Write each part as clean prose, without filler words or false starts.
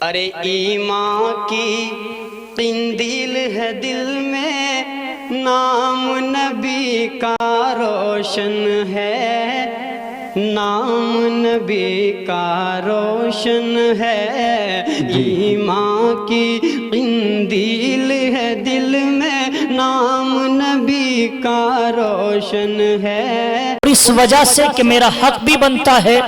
ارے ایمان کی قندیل ہے دل میں، نام نبی کا روشن ہے، نام نبی کا روشن ہے۔ ایمان کی قندیل ہے دل میں، نام نبی کا روشن ہے۔ اس وجہ سے کہ میرا حق بھی بنتا ہے،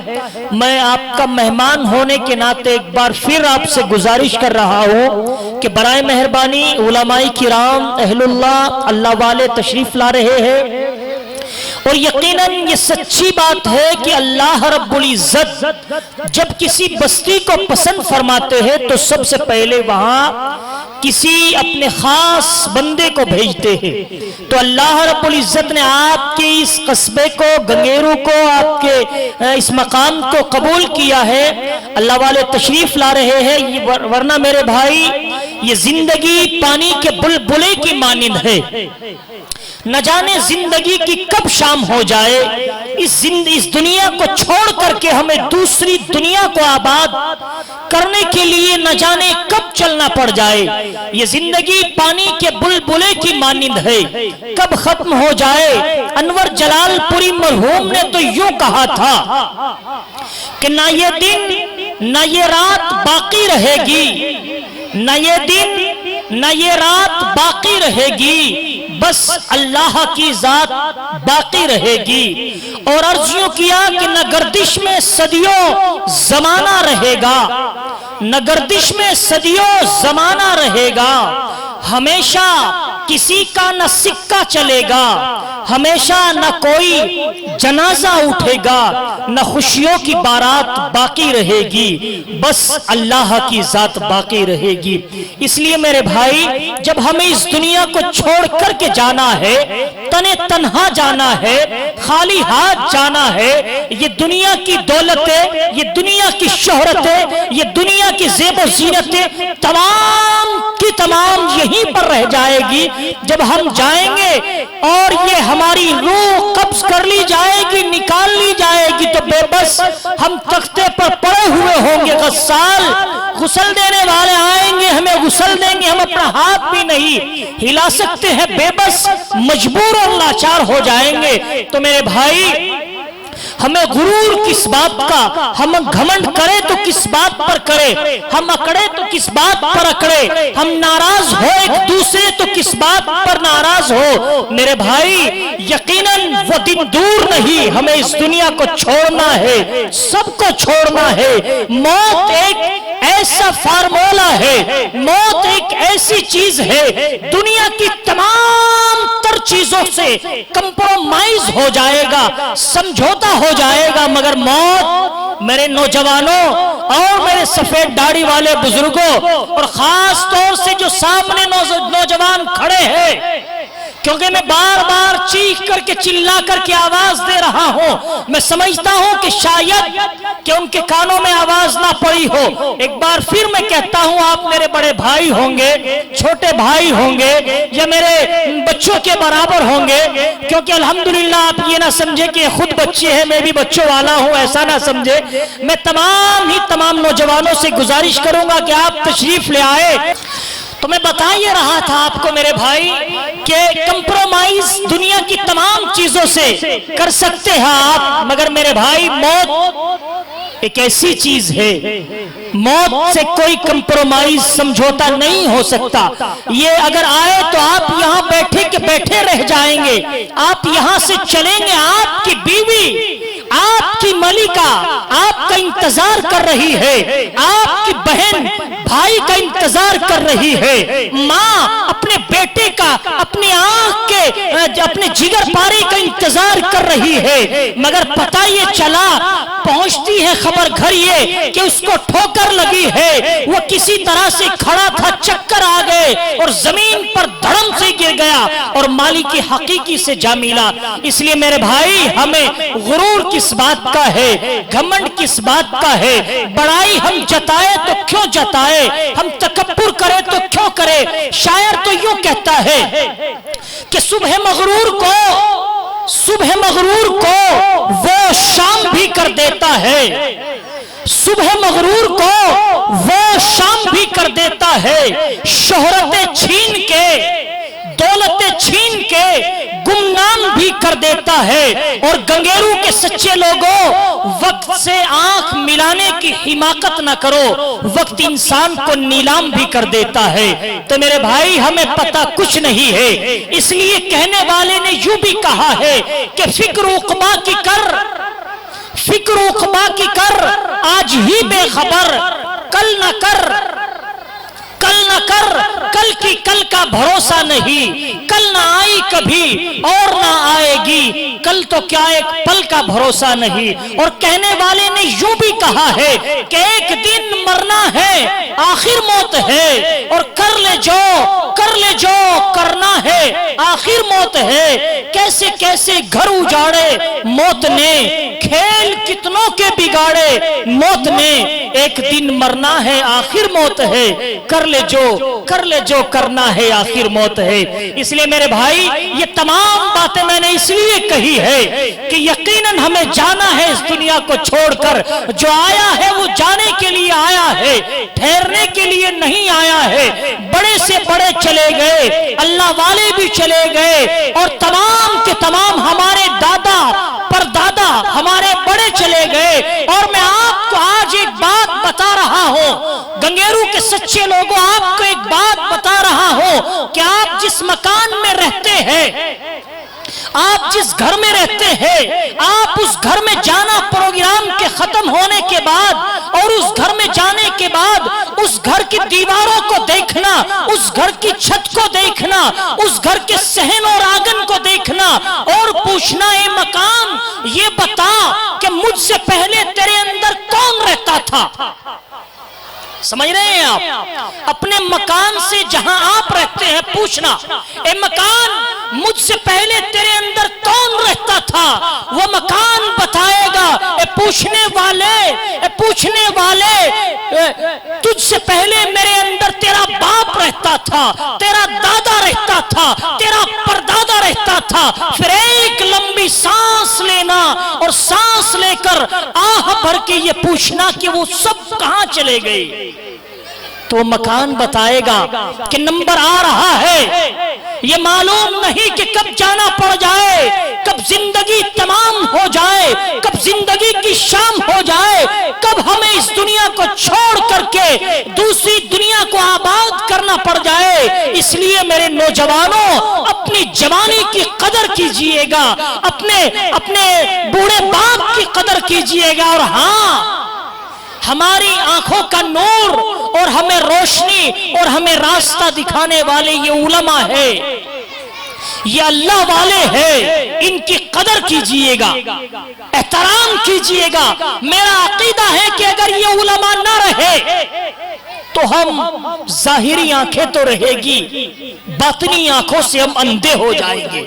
میں آپ کا مہمان ہونے کے ناطے ایک بار پھر آپ سے گزارش کر رہا ہوں کہ برائے مہربانی علماء کرام اہل اللہ والے تشریف لا رہے ہیں، اور یقیناً یہ سچی بات ہے کہ اللہ رب العزت جب کسی بستی کو پسند فرماتے ہیں تو سب سے پہلے وہاں کسی اپنے خاص بندے کو بھیجتے ہیں۔ تو اللہ رب العزت نے آپ کے اس قصبے کو، گنگیرو کو، آپ کے اس مقام کو قبول کیا ہے۔ اللہ والے تشریف لا رہے ہیں، ورنہ میرے بھائی یہ زندگی پانی کے بلبلے کی مانند ہے، نہ جانے زندگی کی کب شام ہو جائے۔ اس دنیا کو چھوڑ کر کے ہمیں دوسری دنیا کو آباد کرنے کے لیے نہ جانے کب چلنا پڑ جائے۔ یہ زندگی پانی کے بلبلے کی مانند ہے، کب ختم ہو جائے۔ انور جلال پوری مرحوم نے تو یوں کہا تھا کہ نہ یہ دن نہ یہ رات باقی رہے گی، نہ یہ دن نہ یہ رات باقی رہے گی، بس اللہ کی ذات باقی رہے گی۔ اور عرض یوں کیا کہ نہ گردش میں صدیوں زمانہ رہے گا، نہ گردش میں صدیوں زمانہ رہے گا، ہمیشہ کسی کا نہ سکہ چلے گا، ہمیشہ نہ کوئی جنازہ اٹھے گا، نہ خوشیوں کی بارات باقی رہے گی، بس اللہ کی ذات باقی رہے گی۔ اس لیے میرے بھائی جب ہمیں اس دنیا کو چھوڑ کر کے جانا ہے، تنے تنہا جانا ہے، خالی ہاتھ جانا ہے، یہ دنیا کی دولتیں، یہ دنیا کی شہرتیں، یہ دنیا کی زیب و زینتیں تمام کی تمام یہیں پر رہ جائے گی۔ جب ہم جائیں گے اور یہ ہماری روح قبض کر لی جائے گی، نکال لی جائے گی، تو بے بس ہم تختے پر پڑے ہوئے ہوں گے۔ غسال غسل دینے والے آئیں گے، ہمیں غسل دیں گے، ہم اپنا ہاتھ بھی نہیں ہلا سکتے ہیں، بے بس مجبور اور لاچار ہو جائیں گے۔ تو میرے بھائی ہمیں غرور کس بات کا، ہم گھمنڈ کرے تو کس بات پر کرے، ہم اکڑے تو کس بات پر اکڑے، ہم ناراض ہو ایک دوسرے تو کس بات پر ناراض ہو۔ میرے بھائی یقیناً وہ دن دور نہیں، ہمیں اس دنیا کو چھوڑنا ہے، سب کو چھوڑنا ہے۔ موت ایک ایسا فارمولہ ہے، موت ایک ایسی چیز ہے، دنیا کی تمام تر چیزوں سے کمپرومائز ہو جائے گا، سمجھوتا ہو جائے گا، مگر موت میرے نوجوانوں اور میرے سفید داڑھی والے بزرگوں، اور خاص طور سے جو سامنے نوجوان کھڑے ہیں، کیونکہ میں بار بار چیخ کر کے چلا کر کے آواز دے رہا ہوں، میں سمجھتا ہوں کہ شاید کہ ان کے کانوں میں آواز نہ پڑی ہو۔ ایک بار پھر میں کہتا ہوں، آپ میرے بڑے بھائی ہوں گے، چھوٹے بھائی ہوں گے، یا میرے بچوں کے برابر ہوں گے، کیونکہ الحمدللہ آپ یہ نہ سمجھے کہ خود بچے ہیں، میں بھی بچوں والا ہوں، ایسا نہ سمجھے۔ میں تمام نوجوانوں سے گزارش کروں گا کہ آپ تشریف لے آئے۔ تو میں بتا یہ رہا تھا آپ کو میرے بھائی کہ کمپرومائز دنیا کی تمام چیزوں سے کر سکتے ہیں آپ، مگر میرے بھائی موت ایک ایسی چیز ہے، موت سے کوئی کمپرومائز سمجھوتا نہیں ہو سکتا۔ یہ اگر آئے تو آپ یہاں بیٹھے کے بیٹھے رہ جائیں گے، آپ یہاں سے چلیں گے، آپ کی بیوی، آپ کی ملکہ آپ کا انتظار کر رہی ہے، آپ کی بہن بھائی کا انتظار کر رہی ہے، ماں اپنے بیٹے کا، اپنی آنکھ کے، اپنے جگر پاری کا انتظار کر رہی ہے، مگر پتہ یہ چلا، پہنچتی ہے خبر گھر یہ کہ اس کو ٹھوکر لگی ہے، وہ کسی طرح سے کھڑا تھا، چکر آ گئے اور زمین پر دھڑم سے گر گیا اور مالک حقیقی سے جا ملا۔ اس لیے میرے بھائی ہمیں غرور کس بات کا ہے، گھمنڈ کس بات کا ہے، بڑائی ہم جتائے تو کیوں جتائے، ہم تکبر کرے تو کیوں کرے۔ شاعر تو یوں کہتا ہے کہ صبح مغرور کو وہ شام بھی کر دیتا ہے، صبح مغرور کو وہ شام بھی کر دیتا ہے، شہرتیں چھین کے، دولتیں چھین کے گمنام بھی کر دیتا ہے۔ اور گنگیرو کے سچے لوگوں، وقت سے آنکھ ملانے کی حماقت نہ کرو، وقت انسان کو نیلام بھی کر دیتا ہے۔ تو میرے بھائی ہمیں پتہ کچھ نہیں ہے، اس لیے کہنے والے نے یوں بھی کہا ہے کہ فکر عقبا کی کر، فکر عقبا کی کر، آج ہی بے خبر، کل نہ کر، کل نہ کر، کل کی کل کا بھروسہ نہیں، کل نہ آئی کبھی اور نہ آئے گی، کل تو کیا ایک پل کا بھروسہ نہیں۔ اور کہنے والے نے یوں بھی کہا ہے کہ ایک دن مرنا ہے، آخر موت ہے، اور کر لے جو، کر لے جو کرنا ہے، آخر موت ہے۔ کیسے کیسے گھر اجاڑے موت نے، کھیل کتنوں کے بگاڑے موت نے، ایک دن مرنا ہے، آخر موت ہے، کر لے جو، کر لے جو کرنا ہے، آخر موت ہے۔ اس لیے میرے بھائی یہ تمام باتیں میں نے اس لیے کہی ہے کہ یقیناً ہمیں جانا ہے اس دنیا کو چھوڑ کر، جو آیا ہے وہ جانے کے لیے آیا ہے، ٹھہرنے کے لیے نہیں آیا ہے۔ بڑے سے بڑے چلے گئے، اللہ والے بھی چلے گئے، اور تمام کے تمام ہمارے دادا پردادا ہمارے بڑے چلے گئے۔ اور میں آپ کو آج ایک بات بتا رہا ہوں، گنگیرو کے سچے لوگوں، آپ کو ایک بات بتا رہا ہوں کہ آپ جس مکان میں رہتے ہیں، آپ جس گھر میں رہتے ہیں، آپ اس گھر میں جانا پروگرام کے ختم ہونے کے بعد، اور اس گھر میں جانے کے بعد اس گھر کی دیواروں کو دیکھنا، اس گھر کی چھت کو دیکھنا، اس گھر کے صحن اور آنگن کو دیکھنا، اور پوچھنا اے مکان یہ بتا کہ مجھ سے پہلے تیرے اندر کون رہتا تھا۔ سمجھ رہے ہیں آپ؟ اپنے مکان سے جہاں آپ رہتے ہیں پوچھنا، اے مکان مجھ سے پہلے تیرے اندر کون رہتا تھا؟ وہ مکان بتائے گا، اے پوچھنے والے تجھ سے پہلے میرے اندر تیرا باپ رہتا تھا، تیرا دادا رہتا تھا، تیرا پردادا رہتا تھا۔ پھر ایک لمبی سانس لینا، اور سانس لے کر آہ بھر کے یہ پوچھنا کہ وہ سب کہاں چلے گئے۔ تو مکان بتائے گا کہ نمبر آ رہا ہے، یہ معلوم نہیں کہ کب جانا پڑ جائے، کب زندگی تمام ہو جائے، کب زندگی کی شام ہو جائے، کب ہمیں اس دنیا کو چھوڑ کر کے دوسری دنیا کو آباد کرنا پڑ جائے۔ اس لیے میرے نوجوانوں اپنی جوانی کی قدر کیجئے گا، اپنے بوڑھے باپ کی قدر کیجئے گا۔ اور ہاں، ہماری آنکھوں کا نور اور ہمیں روشنی اور ہمیں راستہ دکھانے والے یہ علماء ہے، یہ اللہ والے ہیں، ان کی قدر کیجئے گا، احترام کیجئے گا۔ میرا عقیدہ ہے کہ اگر یہ علماء نہ رہے تو ہم ظاہری آنکھیں تو رہے گی، باطنی آنکھوں سے ہم اندھے ہو جائیں گے۔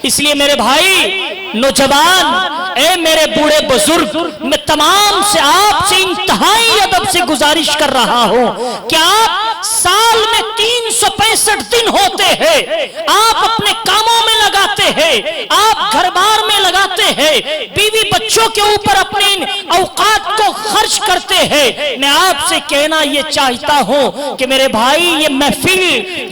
اس لیے میرے بھائی نوجوان، اے میرے بوڑھے بزرگ، میں تمام سے آپ سے انتہائی ادب سے گزارش کر رہا ہوں کہ آپ سال میں 365 دن ہوتے ہیں، آپ اپنے کاموں میں لگاتے ہیں، آپ گھر بار میں لگاتے ہیں، بیوی بچوں کے اوپر اپنے اوقات کو خرچ کرتے ہیں۔ میں آپ سے کہنا یہ چاہتا ہوں کہ میرے بھائی یہ محفل،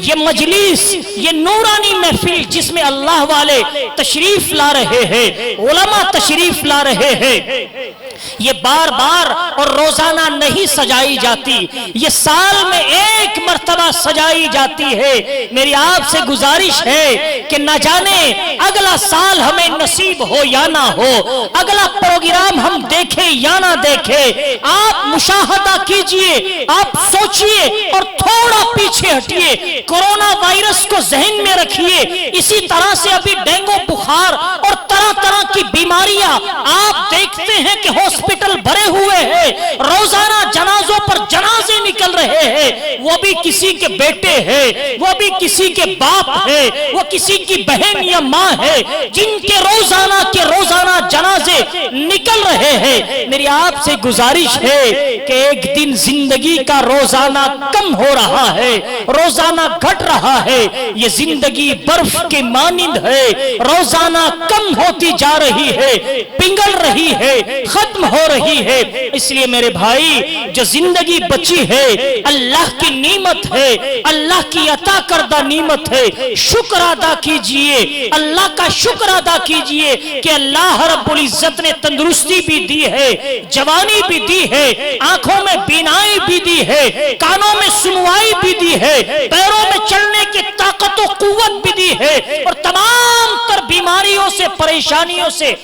یہ مجلس، یہ نورانی محفل جس میں اللہ والے تشریف لا رہے ہیں، علماء تشریف لا رہے ہیں، یہ بار بار اور روزانہ نہیں سجائی جاتی، یہ سال میں ایک مرتبہ سجائی جاتی ہے۔ میری آپ سے گزارش ہے کہ نہ جانے اگلا سال ہمیں نصیب ہو یا نہ ہو، اگلا پروگرام ہم دیکھیں یا نہ دیکھیں۔ آپ مشاہدہ کیجئے، آپ سوچئے اور تھوڑا پیچھے ہٹئے، کورونا وائرس کو ذہن میں رکھئے۔ اسی طرح سے ابھی ڈینگو بخار اور طرح طرح کی بیماریاں آپ دیکھتے ہیں کہ ہاسپٹل بھرے ہوئے ہیں، روزانہ جنازوں پر جنازے نکل رہے ہیں وہ بھی کسی کے بیٹے ہیں، وہ بھی کسی کے باپ ہے، وہ کسی کی بہن یا ماں ہے، جن کے روزانہ جنازے نکل رہے ہیں۔ میری آپ سے گزارش ہے کہ ایک دن زندگی کا روزانہ کم ہو رہا ہے، روزانہ گھٹ رہا ہے، یہ زندگی برف کے مانند ہے، روزانہ کم ہوتی جا رہی ہے، پنگل رہی ہے، ختم ہو رہی ہے۔ اس لیے میرے بھائی جو زندگی بچی ہے اللہ کی نعمت ہے، اللہ کی عطا کردہ نعمت ہے، شکر ادا کیجئے، اللہ کا شکر ادا کیجئے کہ اللہ رب العزت نے تندرستی بھی دی ہے، جوانی بھی دی ہے، آنکھوں میں بینائی بھی دی ہے، کانوں میں سنوائی بھی دی ہے، پیروں میں چلنے کی طاقت و قوت بھی دی ہے، اور تمام تر بیماریوں سے پریشانیوں سے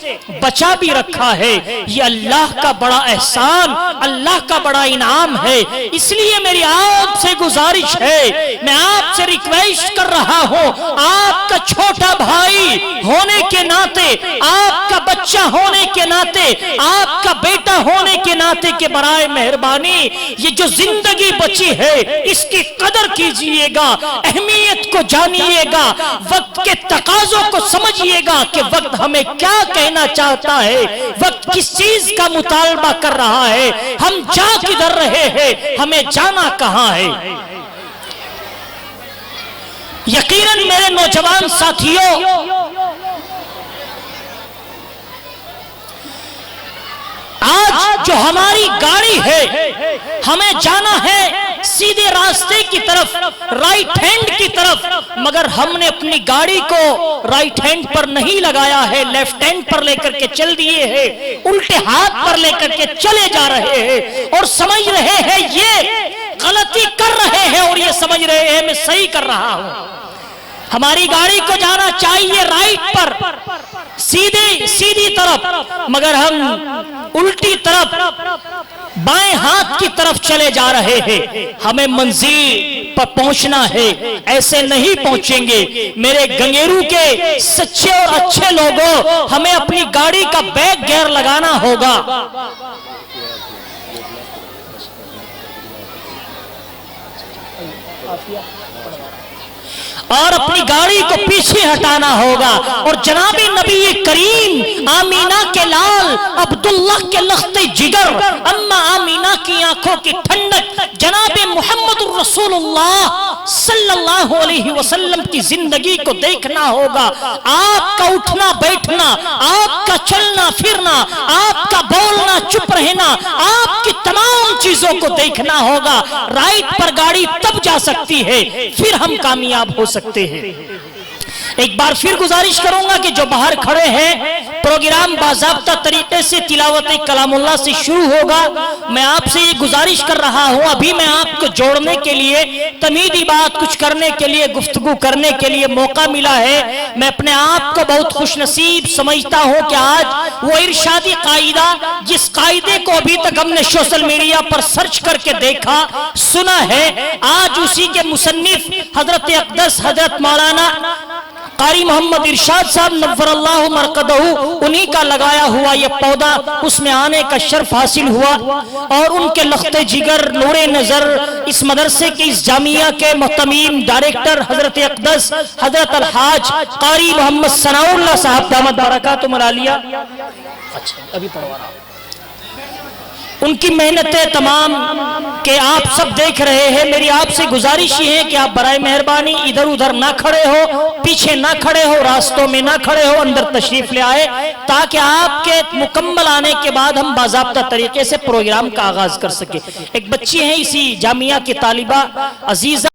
بچا بھی رکھا ہے۔ یہ اللہ کا بڑا احسان، اللہ کا بڑا انعام ہے۔ اس لیے میری آپ سے گزارش ہے، میں آپ سے ریکویسٹ کر رہا ہوں، آپ کا چھوٹا بھائی ہونے کے ناطے، آپ کا بچہ ہونے کے ناطے، آپ کا بیٹا ہونے کے ناطے کہ برائے مہربانی یہ جو زندگی بچی ہے اس کی قدر کیجئے گا، اہمیت کو جانیے گا، وقت کے تقاضوں کو سمجھیے گا کہ وقت ہمیں کیا کہنا چاہتا ہے، وقت کس چیز کا مطالبہ کر رہا ہے، ہم جا کدھر رہے ہیں، ہمیں جانا کہاں ہے۔ یقیناً میرے نوجوان ساتھیوں، آج جو ہماری گاڑی ہے ہمیں جانا ہے سیدھے راستے کی طرف، رائٹ ہینڈ کی طرف، مگر ہم نے اپنی گاڑی کو رائٹ ہینڈ پر نہیں لگایا ہے، لیفٹ ہینڈ پر لے کر کے چل دیے ہیں، الٹے ہاتھ پر لے کر کے چلے جا رہے ہیں اور سمجھ رہے ہیں یہ غلطی کر رہے ہیں اور یہ سمجھ رہے ہیں میں صحیح کر رہا ہوں۔ ہماری گاڑی کو جانا چاہیے رائٹ پر، سیدھی طرف، مگر ہم الٹی طرف بائیں ہاتھ کی طرف چلے جا رہے ہیں۔ ہمیں منزل پر پہنچنا ہے، ایسے نہیں پہنچیں گے۔ میرے گنگیرو کے سچے اور اچھے لوگوں، ہمیں اپنی گاڑی کا بیک گیئر لگانا ہوگا، اور اپنی گاڑی کو پیچھے ہٹانا ہوگا، اور جناب نبی کریم آمینہ کے لال عبداللہ کے لخت جگر، اما آمینہ کی آنکھوں کی ٹھنڈک، جناب محمد رسول اللہ صلی اللہ علیہ وسلم کی زندگی کو دیکھنا ہوگا۔ آپ کا اٹھنا بیٹھنا، آپ کا چلنا پھرنا، آپ کا بولنا چپ رہنا، آپ کی تمام چیزوں کو دیکھنا ہوگا۔ رائٹ پر گاڑی تب جا سکتی ہے پھر ہم کامیاب ہو سکتے ہیں۔ ایک بار پھر گزارش کروں گا کہ جو باہر کھڑے ہیں، پروگرام باضابطہ طریقے سے تلاوت کلام اللہ سے شروع ہوگا۔ میں آپ سے یہ گزارش کر رہا ہوں، ابھی میں آپ کو جوڑنے کے لیے، تمیدی بات کچھ کرنے کے لیے، گفتگو کرنے کے لیے موقع ملا ہے۔ میں اپنے آپ کو بہت خوش نصیب سمجھتا ہوں کہ آج وہ ارشادی قاعدہ، جس قاعدے کو ابھی تک ہم نے سوشل میڈیا پر سرچ کر کے دیکھا سنا ہے، آج اسی کے مصنف حضرت اقدس حضرت مولانا قاری محمد ارشاد صاحب نور اللہ مرقدہ، انہی کا لگایا ہوا یہ پودا، اس میں آنے کا شرف حاصل ہوا، اور ان کے لخت جگر نور نظر اس مدرسے کے اس جامعہ کے محتمیم ڈائریکٹر حضرت اقدس حضرت الحاج قاری محمد ثناء اللہ صاحب دامت برکاتہم العالیہ، ابھی پڑھوا رہا ہوں، ان کی محنتیں تمام کہ آپ سب دیکھ رہے ہیں۔ میری آپ سے گزارش یہ ہے کہ آپ برائے مہربانی ادھر ادھر نہ کھڑے ہو، پیچھے نہ کھڑے ہو، راستوں میں نہ کھڑے ہو، اندر تشریف لے آئے تاکہ آپ کے مکمل آنے کے بعد ہم باضابطہ طریقے سے پروگرام کا آغاز کر سکیں۔ ایک بچی ہیں اسی جامعہ کی طالبہ عزیزہ